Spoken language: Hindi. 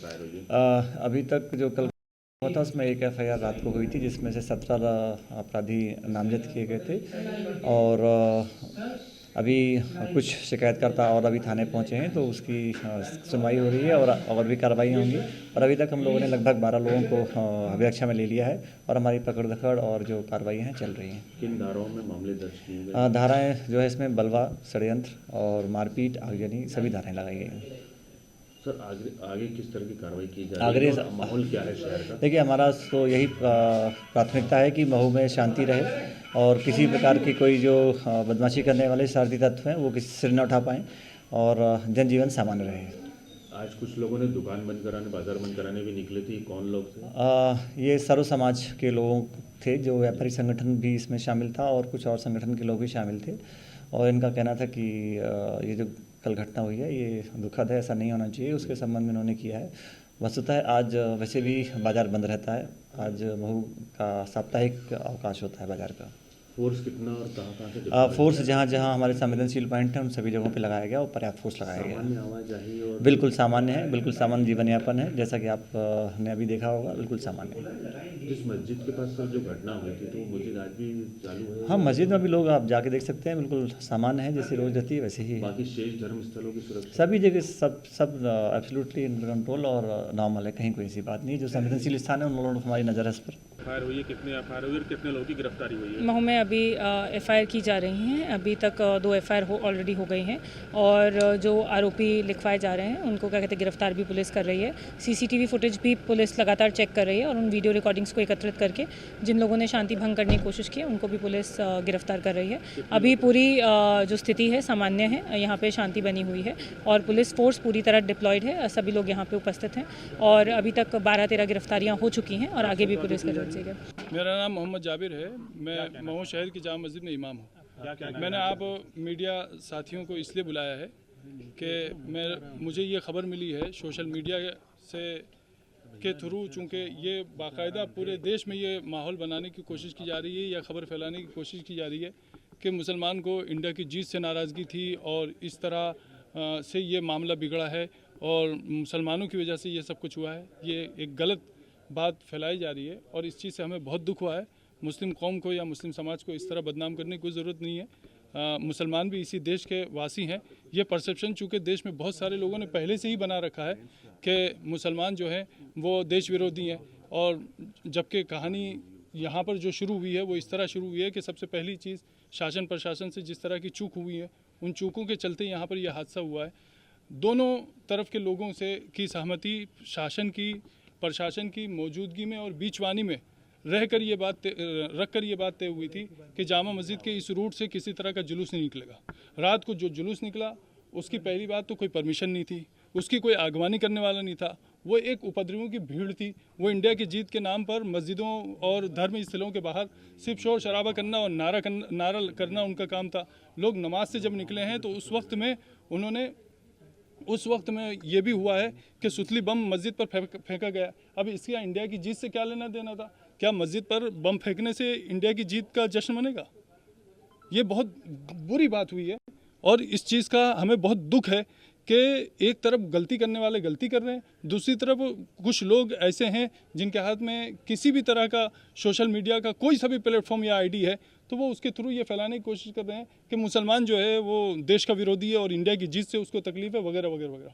फायर हुई है? अभी तक जो कल हुआ था उसमें एक एफआईआर रात को हुई थी, जिसमें से 17 अपराधी नामजद किए गए थे। और अभी कुछ शिकायतकर्ता और अभी थाने पहुंचे हैं, तो उसकी सुनवाई हो रही है और भी कार्रवाई होंगी। और अभी तक हम लोगों ने लगभग 12 लोगों को अभिरक्षा में ले लिया है और हमारी पकड़ दखड़ और जो कार्रवाई हैं चल रही हैं। किन धाराओं में मामले दर्ज किए गए? धाराएँ जो है इसमें बलवा, षड्यंत्र और मारपीट, आगजनी सभी धाराएँ लगाई गई हैं। सर आगे किस तरह की कार्रवाई की जा रही आगे है और माहौल क्या है शहर का? देखिए, हमारा तो यही प्राथमिकता है कि महू में शांति रहे और किसी प्रकार की कोई जो बदमाशी करने वाले शरारती तत्व हैं वो किसी सिर न उठा पाएँ और जनजीवन सामान्य रहे। आज कुछ लोगों ने दुकान बंद कराने, बाजार बंद कराने भी निकले थे, कौन लोग थे? ये सर्व समाज के लोग थे, जो व्यापारी संगठन भी इसमें शामिल था और कुछ और संगठन के लोग भी शामिल थे। और इनका कहना था कि ये जो कल घटना हुई है ये दुखद है, ऐसा नहीं होना चाहिए, उसके संबंध में उन्होंने किया है। वस्तुतः आज वैसे भी बाज़ार बंद रहता है, आज महू का साप्ताहिक अवकाश होता है बाज़ार का। फोर्स कितना और कहाँ से? फोर्स जहाँ जहाँ हमारे संवेदनशील पॉइंट हैं उन सभी जगहों पे लगाया गया और पर्याप्त फोर्स लगाया गया। सामान्य आवाजाही और बिल्कुल सामान्य है, बिल्कुल सामान्य जीवन यापन है, जैसा कि आप ने अभी देखा होगा, बिल्कुल सामान्य है। जिस मस्जिद के पास सर जो घटना हुई थी तो वो मस्जिद आज भी चालू है? हाँ, मस्जिद में भी लोग आप जाके देख सकते हैं, बिल्कुल सामान्य है, जैसी रोज़ रहती है वैसे ही है। बाकी शेष धर्म स्थलों की सुरक्षा सभी जगह सब एब्सोल्युटली अंडर कंट्रोल और नॉर्मल है, कहीं कोई ऐसी बात नहीं है। जो संवेदनशील स्थान है उन लोगों को हमारी नज़र है इस पर। फायर हुई है, कितने एफआईआर हुई और कितने लोगों की गिरफ्तारी हुई है? महू में अभी एफआईआर की जा रही हैं। अभी तक 2 एफआईआर ऑलरेडी हो गई हैं और जो आरोपी लिखवाए जा रहे हैं उनको क्या कहते हैं गिरफ्तार भी पुलिस कर रही है। सीसीटीवी फुटेज भी पुलिस लगातार चेक कर रही है और उन वीडियो रिकॉर्डिंग्स को एकत्रित करके जिन लोगों ने शांति भंग करने की कोशिश की है उनको भी पुलिस गिरफ्तार कर रही है। अभी पूरी जो स्थिति है सामान्य है, यहाँ पे शांति बनी हुई है और पुलिस फोर्स पूरी तरह डिप्लॉयड है, सभी लोग यहाँ पे उपस्थित हैं और अभी तक 12-13 गिरफ्तारियाँ हो चुकी हैं और आगे भी पुलिस कर रही है। मेरा नाम मोहम्मद जाबिर है। मैं महू शहर की जामा मस्जिद में इमाम हूँ। मैंने आप मीडिया साथियों को इसलिए बुलाया है कि मुझे ये खबर मिली है सोशल मीडिया से के थ्रू, चूँकि ये बाकायदा पूरे देश में ये माहौल बनाने की कोशिश की जा रही है या खबर फैलाने की कोशिश की जा रही है कि मुसलमान को इंडिया की जीत से नाराज़गी थी और इस तरह से ये मामला बिगड़ा है और मुसलमानों की वजह से ये सब कुछ हुआ है। ये एक गलत बात फैलाई जा रही है और इस चीज़ से हमें बहुत दुख हुआ है। मुस्लिम कौम को या मुस्लिम समाज को इस तरह बदनाम करने की कोई ज़रूरत नहीं है। मुसलमान भी इसी देश के वासी हैं। ये परसेप्शन चूँकि देश में बहुत सारे लोगों ने पहले से ही बना रखा है कि मुसलमान जो हैं वो देश विरोधी हैं, और जबकि कहानी यहाँ पर जो शुरू हुई है वो इस तरह शुरू हुई है कि सबसे पहली चीज़ शासन प्रशासन से जिस तरह की चूक हुई है उन चूकों के चलते यहाँ पर यह हादसा हुआ है। दोनों तरफ के लोगों से की सहमति, शासन की, प्रशासन की मौजूदगी में और बीचवानी में रहकर ये बात रख कर ये बात तय हुई थी कि जामा मस्जिद के इस रूट से किसी तरह का जुलूस नहीं निकलेगा। रात को जो जुलूस निकला उसकी पहली बात तो कोई परमिशन नहीं थी, उसकी कोई आगवानी करने वाला नहीं था, वो एक उपद्रवियों की भीड़ थी। वो इंडिया की जीत के नाम पर मस्जिदों और धर्म स्थलों के बाहर सिर्फ शोर शराबा करना और नारा करना उनका काम था। लोग नमाज से जब निकले हैं तो उस वक्त में ये भी हुआ है कि सुतली बम मस्जिद पर फेंका गया। अब इसका इंडिया की जीत से क्या लेना देना था? क्या मस्जिद पर बम फेंकने से इंडिया की जीत का जश्न मनेगा? ये बहुत बुरी बात हुई है और इस चीज़ का हमें बहुत दुख है कि एक तरफ गलती करने वाले गलती कर रहे हैं, दूसरी तरफ कुछ लोग ऐसे हैं जिनके हाथ में किसी भी तरह का सोशल मीडिया का कोई सा भी प्लेटफॉर्म या आईडी है तो वो उसके थ्रू ये फैलाने की कोशिश कर रहे हैं कि मुसलमान जो है वो देश का विरोधी है और इंडिया की जीत से उसको तकलीफ है, वगैरह वगैरह वगैरह।